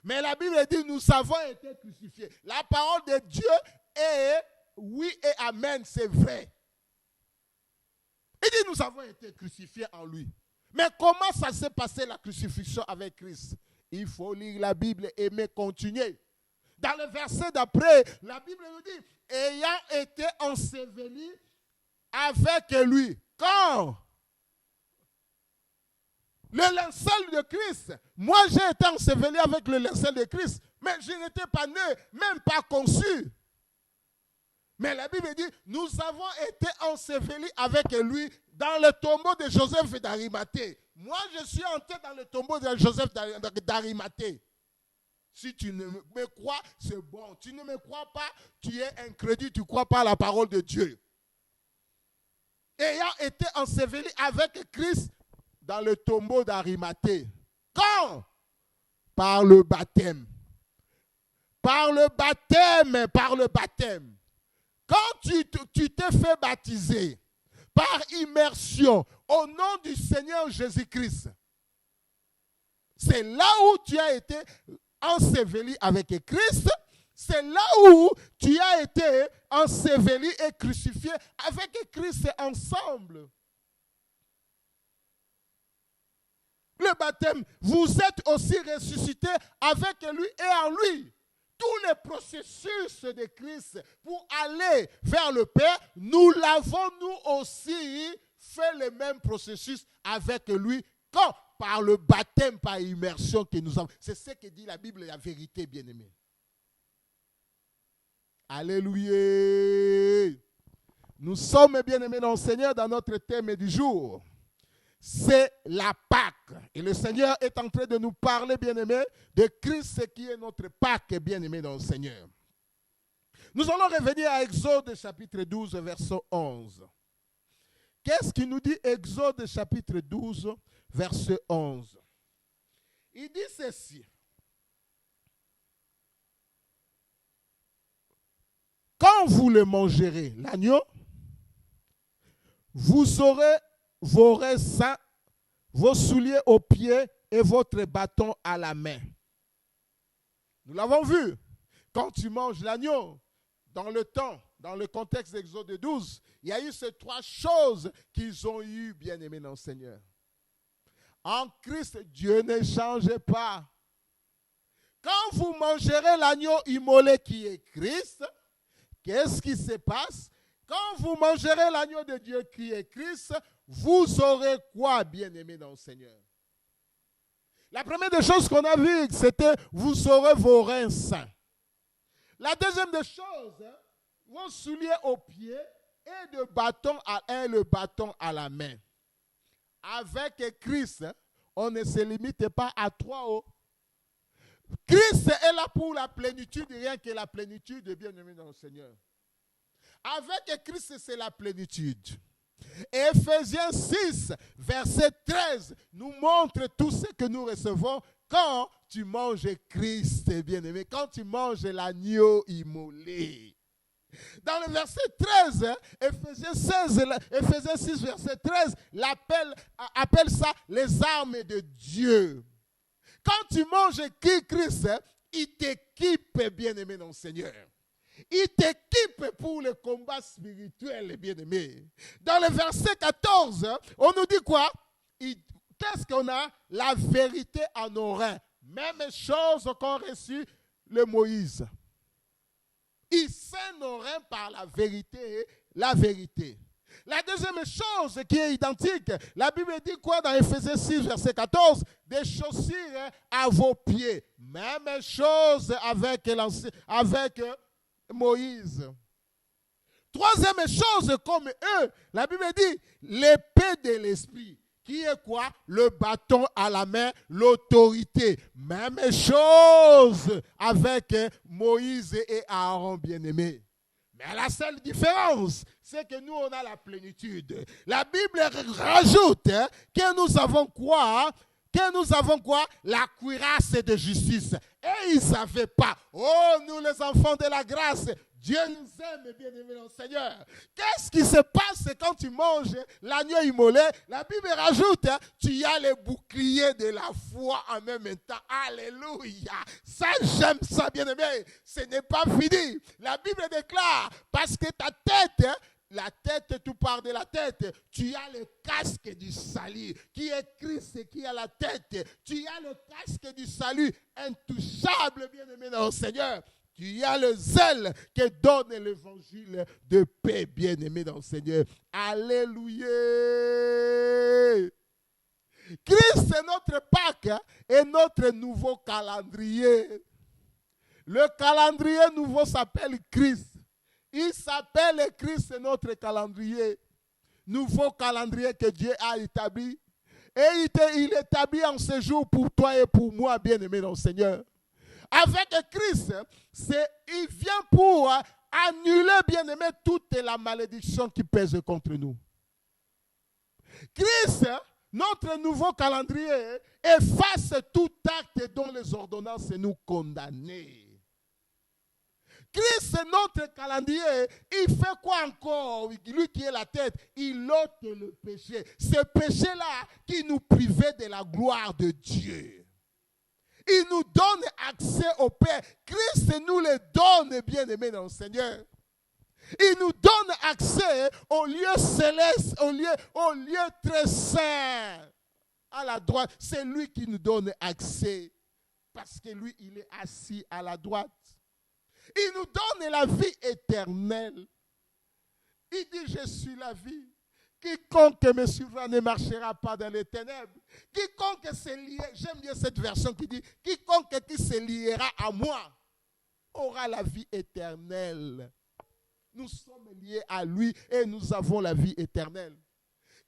Mais la Bible dit, nous avons été crucifiés. La parole de Dieu est oui et amen, c'est vrai. Il dit, nous avons été crucifiés en lui. Mais comment ça s'est passé la crucifixion avec Christ? Il faut lire la Bible et mais continuer. Dans le verset d'après, la Bible nous dit, ayant été enseveli avec lui. Quand? Le linceul de Christ. Moi, j'ai été enseveli avec le linceul de Christ. Mais je n'étais pas né, même pas conçu. Mais la Bible dit, nous avons été ensevelis avec lui dans le tombeau de Joseph d'Arimathée. Moi, je suis entré dans le tombeau de Joseph d'Arimathée. Si tu ne me crois, c'est bon. Tu ne me crois pas, tu es incrédule, tu ne crois pas à la parole de Dieu. Ayant été enseveli avec Christ dans le tombeau d'Arimathée. Quand? Par le baptême. Par le baptême, par le baptême. Quand tu t'es fait baptiser par immersion au nom du Seigneur Jésus-Christ, c'est là où tu as été enseveli avec Christ, c'est là où tu as été enseveli et crucifié avec Christ ensemble. Le baptême, vous êtes aussi ressuscité avec lui et en lui. Tous les processus de Christ pour aller vers le Père, nous l'avons nous aussi fait le même processus avec lui. Quand? Par le baptême, par immersion que nous avons. C'est ce que dit la Bible, la vérité, bien-aimée. Alléluia. Nous sommes bien-aimés dans le Seigneur dans notre thème du jour. C'est la Pâque. Et le Seigneur est en train de nous parler, bien-aimés, de Christ qui est notre Pâque, bien-aimé dans le Seigneur. Nous allons revenir à Exode chapitre 12, verset 11. Qu'est-ce qu'il nous dit Exode chapitre 12, verset 11? Il dit ceci. Quand vous le mangerez, l'agneau, vous aurez vos reins saints, vos souliers aux pieds et votre bâton à la main. Nous l'avons vu. Quand tu manges l'agneau, dans le contexte d'Exode 12, il y a eu ces trois choses qu'ils ont eues, bien-aimés dans le Seigneur. En Christ, Dieu ne change pas. Quand vous mangerez l'agneau immolé qui est Christ, qu'est-ce qui se passe? Quand vous mangerez l'agneau de Dieu qui est Christ, vous aurez quoi, bien-aimés dans le Seigneur? La première des choses qu'on a vues, c'était vous aurez vos reins saints. La deuxième des choses, vos souliers aux pieds et le bâton à la main. Avec Christ, on ne se limite pas à trois. Christ est là pour la plénitude, rien que la plénitude, bien-aimés dans le Seigneur. Avec Christ, c'est la plénitude. Éphésiens 6, verset 13, nous montre tout ce que nous recevons quand tu manges Christ, bien-aimé, quand tu manges l'agneau immolé. Dans le verset 13, Éphésiens 6, verset 13, appelle ça les armes de Dieu. Quand tu manges Christ, il t'équipe, bien-aimé dans le Seigneur. Il t'équipe pour le combat spirituel, bien-aimé. Dans le verset 14, on nous dit quoi? Qu'est-ce qu'on a? La vérité en nos reins. Même chose qu'ont reçu le Moïse. Il sait nos reins par la vérité. La vérité. La deuxième chose qui est identique, la Bible dit quoi dans Éphésiens 6, verset 14? Des chaussures à vos pieds. Même chose avec Moïse. Troisième chose, comme eux, la Bible dit l'épée de l'esprit. Qui est quoi? Le bâton à la main, l'autorité. Même chose avec Moïse et Aaron bien-aimés. Mais la seule différence, c'est que nous, on a la plénitude. La Bible rajoute que nous avons quoi? Que nous avons quoi? La cuirasse de justice. Et ils ne savaient pas. Oh, nous les enfants de la grâce, Dieu nous aime, bien-aimé dans le Seigneur. Qu'est-ce qui se passe quand tu manges l'agneau immolé? La Bible rajoute, tu as le bouclier de la foi en même temps. Alléluia. Ça, j'aime ça, bien-aimé. Ce n'est pas fini. La Bible déclare, parce que ta tête, la tête, tout part de la tête. Tu as le casque du salut. Qui est Christ qui a la tête? Tu as le casque du salut intouchable, bien-aimé dans le Seigneur. Tu as le zèle que donne l'évangile de paix, bien-aimé dans le Seigneur. Alléluia. Christ est notre Pâques et notre nouveau calendrier. Le calendrier nouveau s'appelle Christ. Il s'appelle Christ, c'est notre calendrier. Nouveau calendrier que Dieu a établi. Et il établit en ce jour pour toi et pour moi, bien-aimé dans le Seigneur. Avec Christ, il vient pour annuler, bien-aimé, toute la malédiction qui pèse contre nous. Christ, notre nouveau calendrier, efface tout acte dont les ordonnances nous condamnent. Christ, notre calendrier, il fait quoi encore? Lui qui est la tête, il ôte le péché. Ce péché-là qui nous privait de la gloire de Dieu. Il nous donne accès au Père. Christ nous le donne, bien-aimé dans le Seigneur. Il nous donne accès au lieu céleste, au lieu très saint. À la droite, c'est lui qui nous donne accès. Parce que lui, il est assis à la droite. Il nous donne la vie éternelle. Il dit, je suis la vie. Quiconque me suivra ne marchera pas dans les ténèbres. Quiconque se liera, j'aime bien cette version qui dit, quiconque qui se liera à moi aura la vie éternelle. Nous sommes liés à lui et nous avons la vie éternelle.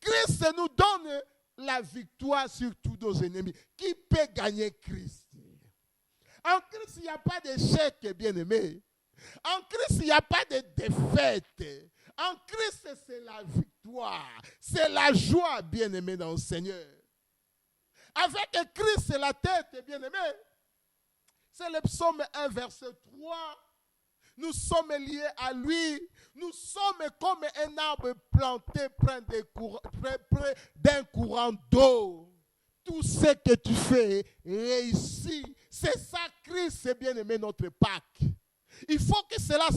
Christ nous donne la victoire sur tous nos ennemis. Qui peut gagner Christ? En Christ, il n'y a pas d'échec, bien-aimé. En Christ, il n'y a pas de défaite. En Christ, c'est la victoire. C'est la joie, bien-aimé, dans le Seigneur. Avec Christ, c'est la tête, bien-aimé. C'est le psaume 1, verset 3. Nous sommes liés à lui. Nous sommes comme un arbre planté près d'un courant d'eau. Tout ce que tu fais réussit. C'est ça, Christ, bien-aimé, notre Pâques. Il faut que cela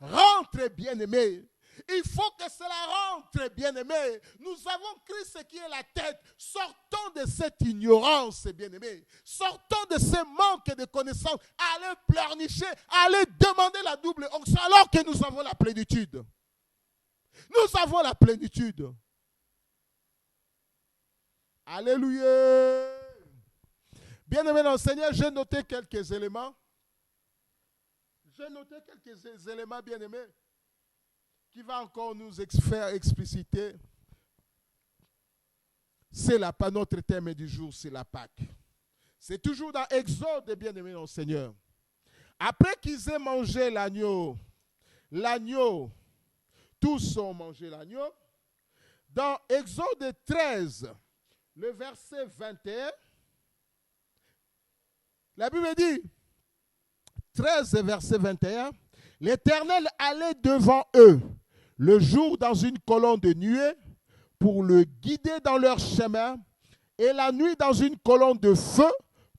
rentre, bien-aimé. Il faut que cela rentre, bien-aimé. Nous avons Christ qui est la tête. Sortons de cette ignorance, bien-aimé. Sortons de ce manque de connaissances. Allez pleurnicher, allez demander la double onction alors que nous avons la plénitude. Nous avons la plénitude. Alléluia. Bien-aimé dans le Seigneur, j'ai noté quelques éléments. J'ai noté quelques éléments, bien-aimés, qui va encore nous faire expliciter. C'est notre thème du jour, c'est la Pâque. C'est toujours dans Exode, bien-aimés dans le Seigneur. Après qu'ils aient mangé l'agneau, tous ont mangé l'agneau. Dans Exode 13, le verset 21, la Bible dit, 13, verset 21, l'Éternel allait devant eux le jour dans une colonne de nuée pour le guider dans leur chemin et la nuit dans une colonne de feu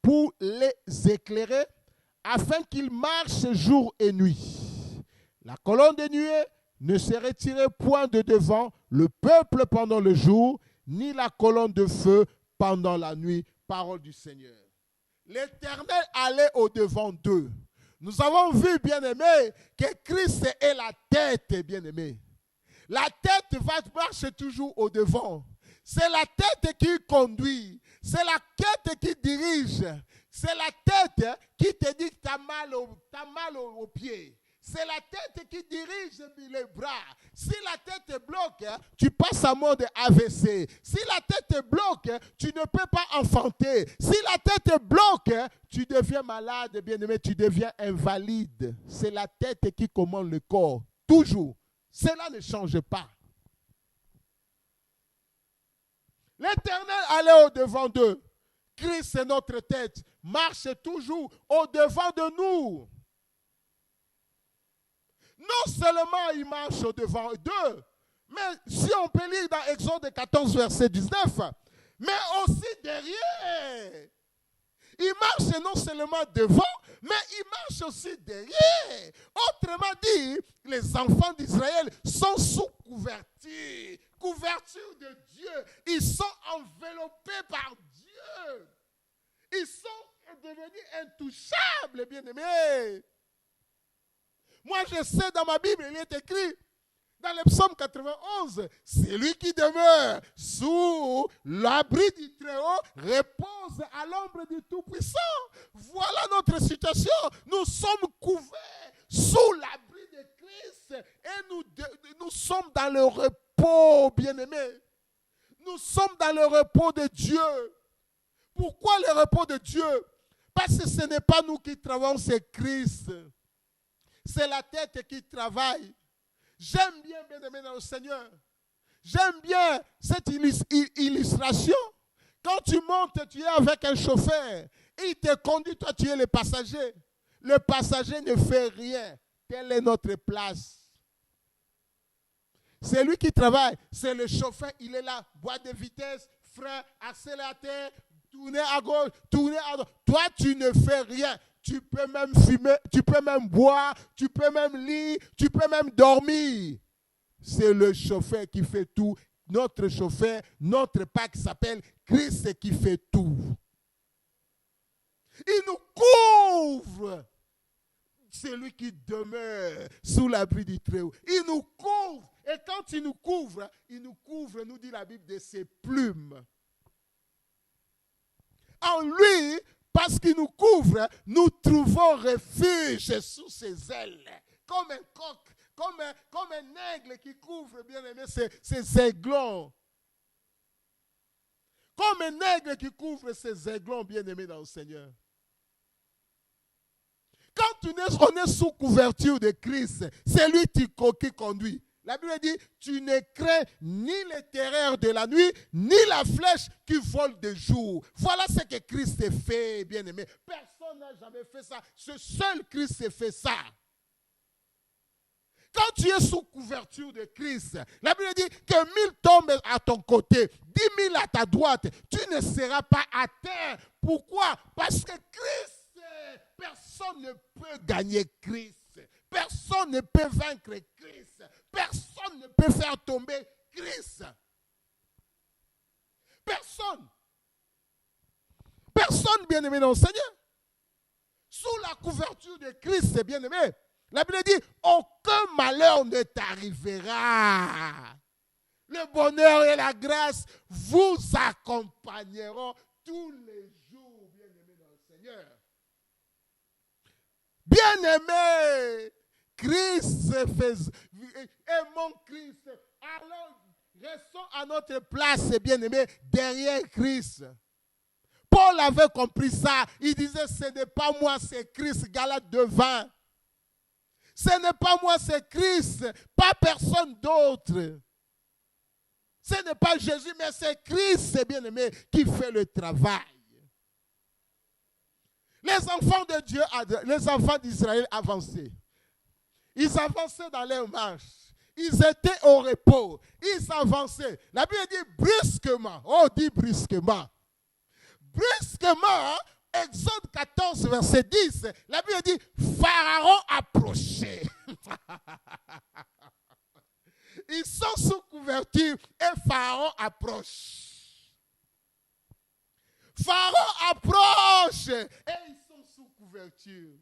pour les éclairer afin qu'ils marchent jour et nuit. La colonne de nuée ne se retirait point de devant le peuple pendant le jour, ni la colonne de feu pendant la nuit. Parole du Seigneur. L'Éternel allait au-devant d'eux. Nous avons vu, bien-aimés, que Christ est la tête, bien-aimés. La tête va marcher toujours au-devant. C'est la tête qui conduit. C'est la tête qui dirige. C'est la tête qui te dit que tu as mal au pied. C'est la tête qui dirige les bras. Si la tête bloque, tu passes en mode AVC. Si la tête bloque, tu ne peux pas enfanter. Si la tête bloque, tu deviens malade, bien-aimé, tu deviens invalide. C'est la tête qui commande le corps. Toujours. Cela ne change pas. L'Éternel allait au-devant d'eux. Christ est notre tête. Marche toujours au-devant de nous. Non seulement il marche au-devant d'eux, mais si on peut lire dans Exode 14, verset 19, mais aussi derrière. Il marche non seulement devant, mais il marche aussi derrière. Autrement dit, les enfants d'Israël sont sous couverture. Couverture de Dieu. Ils sont enveloppés par Dieu. Ils sont devenus intouchables, bien-aimés. Moi, je sais, dans ma Bible, il est écrit, dans le psaume 91, c'est lui qui demeure sous l'abri du Très-Haut, repose à l'ombre du Tout-Puissant. Voilà notre situation. Nous sommes couverts sous l'abri de Christ et nous sommes dans le repos, bien-aimés. Nous sommes dans le repos de Dieu. Pourquoi le repos de Dieu? Parce que ce n'est pas nous qui travaillons, c'est Christ. C'est la tête qui travaille. J'aime bien, bien-aimé dans le Seigneur. J'aime bien cette illustration. Quand tu montes, tu es avec un chauffeur. Il te conduit, toi tu es le passager. Le passager ne fait rien. Telle est notre place. C'est lui qui travaille. C'est le chauffeur, il est là. Boîte de vitesse, frein, accélérateur, tourner à gauche, tourner à droite. Toi, tu ne fais rien. Tu peux même fumer, tu peux même boire, tu peux même lire, tu peux même dormir. C'est le chauffeur qui fait tout. Notre chauffeur, notre Père qui s'appelle Christ qui fait tout. Il nous couvre. C'est lui qui demeure sous l'abri du Très-Haut. Il nous couvre. Et quand il nous couvre, nous dit la Bible, de ses plumes. En lui, parce qu'il nous couvre, nous trouvons refuge sous ses ailes. Comme un coq, comme un aigle qui couvre, bien aimé, ses aiglons. Comme un aigle qui couvre ses aiglons, bien aimés dans le Seigneur. Quand on est sous couverture de Christ, c'est lui qui conduit. La Bible dit, tu ne crains ni les terreurs de la nuit, ni la flèche qui vole de jour. Voilà ce que Christ a fait, bien-aimé. Personne n'a jamais fait ça. Ce seul Christ a fait ça. Quand tu es sous couverture de Christ, la Bible dit que 1000 tombent à ton côté, 10 000 à ta droite, tu ne seras pas atteint. Pourquoi? Parce que Christ, personne ne peut gagner Christ. Personne ne peut vaincre Christ. Personne ne peut faire tomber Christ. Personne. Personne, bien-aimé dans le Seigneur. Sous la couverture de Christ, bien-aimé, la Bible dit, aucun malheur ne t'arrivera. Le bonheur et la grâce vous accompagneront tous les jours, bien-aimé dans le Seigneur. Bien-aimé, Christ aimons Christ. Alors, restons à notre place, bien-aimé, derrière Christ. Paul avait compris ça. Il disait, ce n'est pas moi, c'est Christ. Galates 2:20. Ce n'est pas moi, c'est Christ. Pas personne d'autre. Ce n'est pas Jésus, mais c'est Christ, bien-aimé, qui fait le travail. Les enfants de Dieu, les enfants d'Israël avançaient. Ils avançaient dans leur marche. Ils étaient au repos. Ils avançaient. La Bible dit brusquement. Oh, dit brusquement. Brusquement, Exode 14, verset 10, la Bible dit Pharaon approchait. Ils sont sous couverture et Pharaon approche. Pharaon approche et ils sont sous couverture.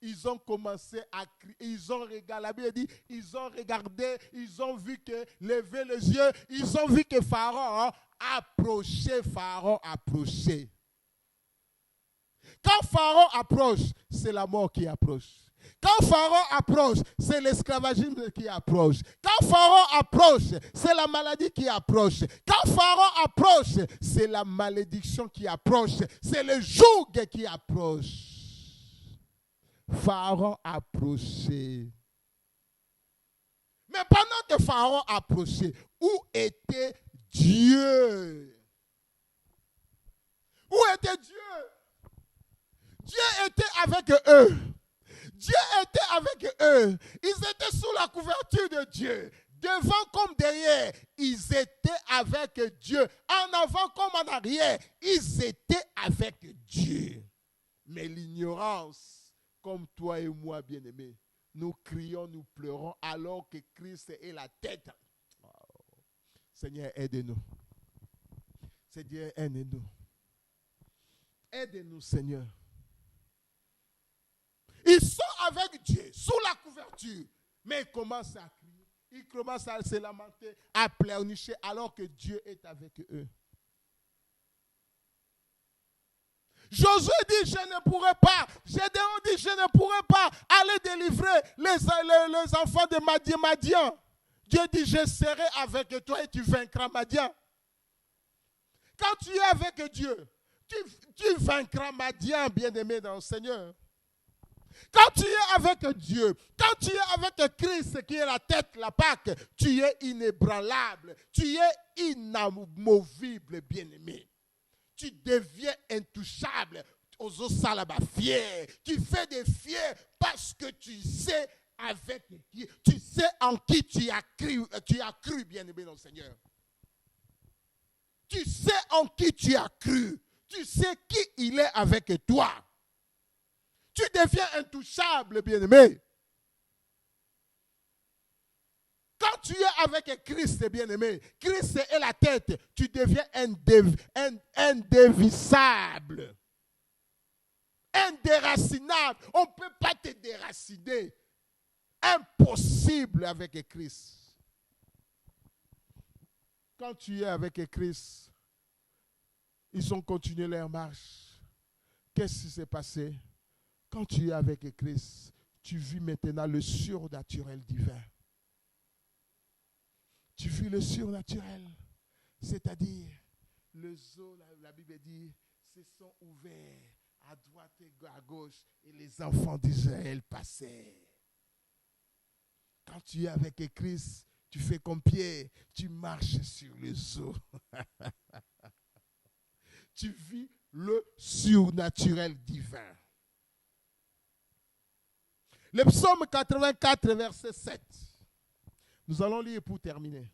Ils ont commencé à crier, ils ont regardé, la Bible dit, ils ont regardé, ils ont vu que, lever les yeux, ils ont vu que Pharaon approchait, Quand Pharaon approche, c'est la mort qui approche. Quand Pharaon approche, c'est l'esclavagisme qui approche. Quand Pharaon approche, c'est la maladie qui approche. Quand Pharaon approche, c'est la malédiction qui approche. C'est le joug qui approche. Pharaon approchait. Mais pendant que Pharaon approchait, où était Dieu? Où était Dieu? Dieu était avec eux. Dieu était avec eux. Ils étaient sous la couverture de Dieu. Devant comme derrière, ils étaient avec Dieu. En avant comme en arrière, ils étaient avec Dieu. Mais l'ignorance, comme toi et moi, bien-aimés, nous crions, nous pleurons alors que Christ est la tête. Oh. Seigneur, aide-nous. Seigneur, aide-nous. Aide-nous, Seigneur. Ils sont avec Dieu, sous la couverture. Mais ils commencent à crier. Ils commencent à se lamenter, à pleurnicher, alors que Dieu est avec eux. Josué dit, je ne pourrai pas. Gédéon dit, je ne pourrai pas aller délivrer les enfants de Madian. Dieu dit, je serai avec toi et tu vaincras Madian. Quand tu es avec Dieu, tu vaincras Madian, bien-aimé dans le Seigneur. Quand tu es avec Dieu, quand tu es avec Christ qui est la tête, la Pâque, tu es inébranlable, tu es inamovible, bien-aimé. Tu deviens intouchable, aux salaba fier. Tu fais des fiers parce que tu sais avec qui, tu sais en qui tu as cru, bien-aimé dans le Seigneur. Tu sais en qui tu as cru, tu sais qui il est avec toi. Tu deviens intouchable, bien-aimé. Quand tu es avec Christ, bien-aimé, Christ est la tête, tu deviens indévissable, indéracinable. On ne peut pas te déraciner. Impossible avec Christ. Quand tu es avec Christ, ils ont continué leur marche. Qu'est-ce qui s'est passé? Quand tu es avec Christ, tu vis maintenant le surnaturel divin. Tu vis le surnaturel, c'est-à-dire les eaux, la Bible dit, se sont ouverts à droite et à gauche et les enfants d'Israël passaient. Quand tu es avec Christ, tu fais comme Pierre, tu marches sur les eaux. Tu vis le surnaturel divin. Le psaume 84, verset 7. Nous allons lire pour terminer.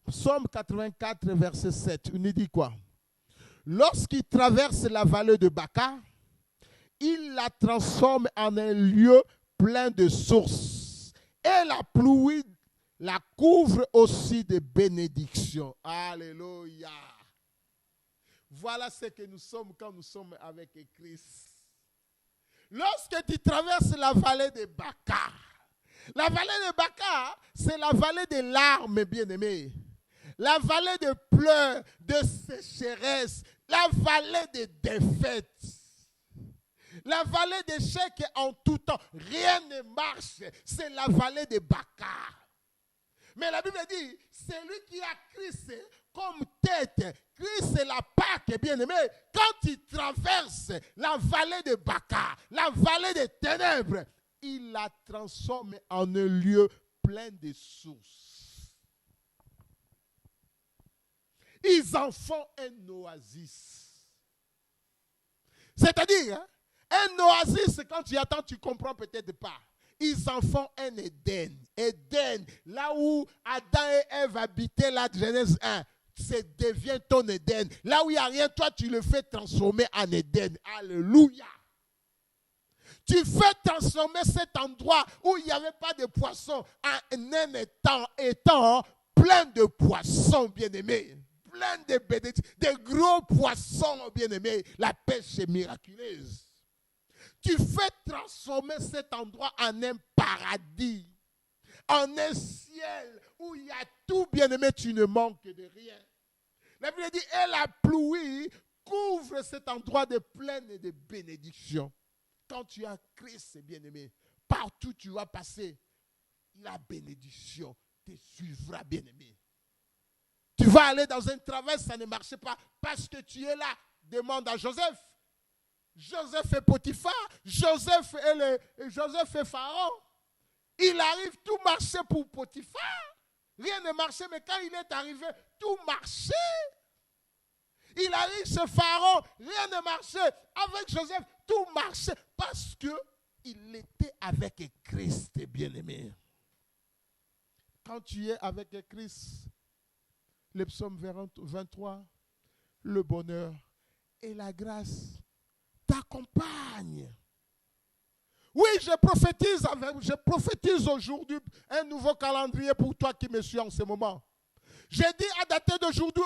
Psaume 84, verset 7. Il nous dit quoi? Lorsqu'il traverse la vallée de Baca, il la transforme en un lieu plein de sources. Et la pluie la couvre aussi de bénédictions. Alléluia. Voilà ce que nous sommes quand nous sommes avec Christ. Lorsque tu traverses la vallée de Baca, la vallée de Baca, c'est la vallée des larmes, bien-aimés. La vallée de pleurs, de sécheresse, la vallée des défaites. La vallée d'échecs en tout temps. Rien ne marche. C'est la vallée de Baca. Mais la Bible dit, c'est lui qui a Christ comme tête. Christ est la Pâque, bien-aimé. Quand il traverse la vallée de Baca, la vallée des ténèbres, il la transforme en un lieu plein de sources. Ils en font un oasis. C'est-à-dire, un oasis, quand tu attends, tu ne comprends peut-être pas. Ils en font un Éden. Éden, là où Adam et Ève habitaient, la Genèse 1, ça devient ton Éden. Là où il n'y a rien, toi, tu le fais transformer en Éden. Alléluia. Tu fais transformer cet endroit où il n'y avait pas de poissons en un étang plein de poissons, bien-aimés. pleine de bénédictions, des gros poissons, bien-aimés. La pêche est miraculeuse. Tu fais transformer cet endroit en un paradis, en un ciel où il y a tout, bien-aimé, tu ne manques de rien. La Bible dit, et la pluie couvre cet endroit de plaine et de bénédictions. Quand tu as Christ, bien-aimé, partout où tu vas passer, la bénédiction te suivra, bien-aimé. Tu vas aller dans un travail, ça ne marche pas parce que tu es là. Demande à Joseph. Joseph et Potiphar, Joseph et Pharaon. Il arrive, tout marchait pour Potiphar. Rien ne marchait, mais quand il est arrivé, tout marchait. Il arrive chez Pharaon, rien ne marchait. Avec Joseph, tout marchait parce qu'il était avec Christ, bien-aimé. Quand tu es avec Christ, le psaume 23, le bonheur et la grâce t'accompagnent. Oui, je prophétise aujourd'hui un nouveau calendrier pour toi qui me suis en ce moment. J'ai dit à dater d'aujourd'hui,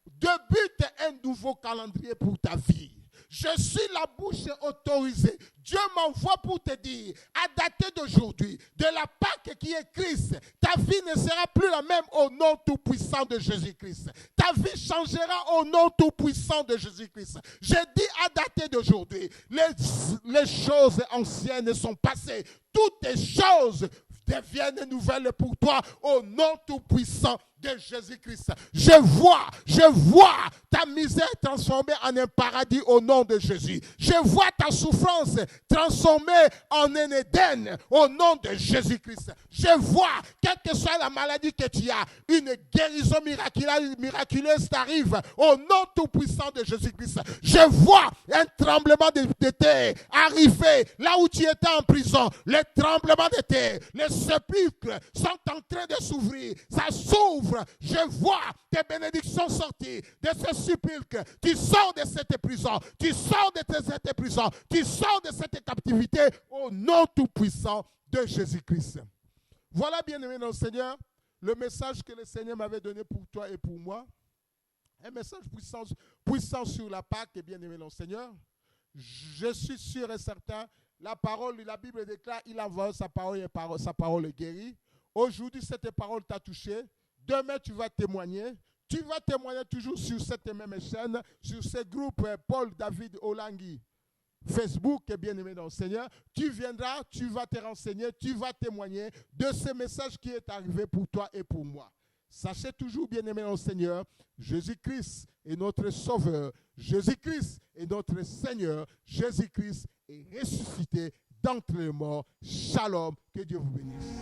débute un nouveau calendrier pour ta vie. Je suis la bouche autorisée. Dieu m'envoie pour te dire, à dater d'aujourd'hui, de la Pâque qui est Christ, ta vie ne sera plus la même au nom tout-puissant de Jésus-Christ. Ta vie changera au nom tout-puissant de Jésus-Christ. Je dis à dater d'aujourd'hui, les choses anciennes sont passées. Toutes les choses deviennent nouvelles pour toi au nom tout-puissant de Jésus-Christ. Je vois ta misère transformée en un paradis au nom de Jésus. Je vois ta souffrance transformée en un Éden au nom de Jésus-Christ. Je vois, quelle que soit la maladie que tu as, une guérison miraculeuse t'arrive au nom tout-puissant de Jésus-Christ. Je vois un tremblement de terre arriver là où tu étais en prison. Les tremblements de terre, les sépulcres sont en train de s'ouvrir. Ça s'ouvre. Je vois tes bénédictions sortir de ce sépulcre. Tu sors de cette prison. Tu sors de cette prison. Tu sors de cette captivité au nom tout-puissant de Jésus-Christ. Voilà, bien-aimé dans le Seigneur, le message que le Seigneur m'avait donné pour toi et pour moi. Un message puissant sur la Pâque, bien-aimé dans le Seigneur. Je suis sûr et certain, la Bible déclare, il envoie sa parole et sa parole est guérie. Aujourd'hui, cette parole t'a touché. Demain, tu vas témoigner. Tu vas témoigner toujours sur cette même chaîne, sur ce groupe Paul David Olangui, Facebook, bien-aimé dans le Seigneur. Tu viendras, tu vas te renseigner, tu vas témoigner de ce message qui est arrivé pour toi et pour moi. Sachez toujours, bien-aimé dans le Seigneur, Jésus-Christ est notre Sauveur. Jésus-Christ est notre Seigneur. Jésus-Christ est ressuscité d'entre les morts. Shalom, que Dieu vous bénisse.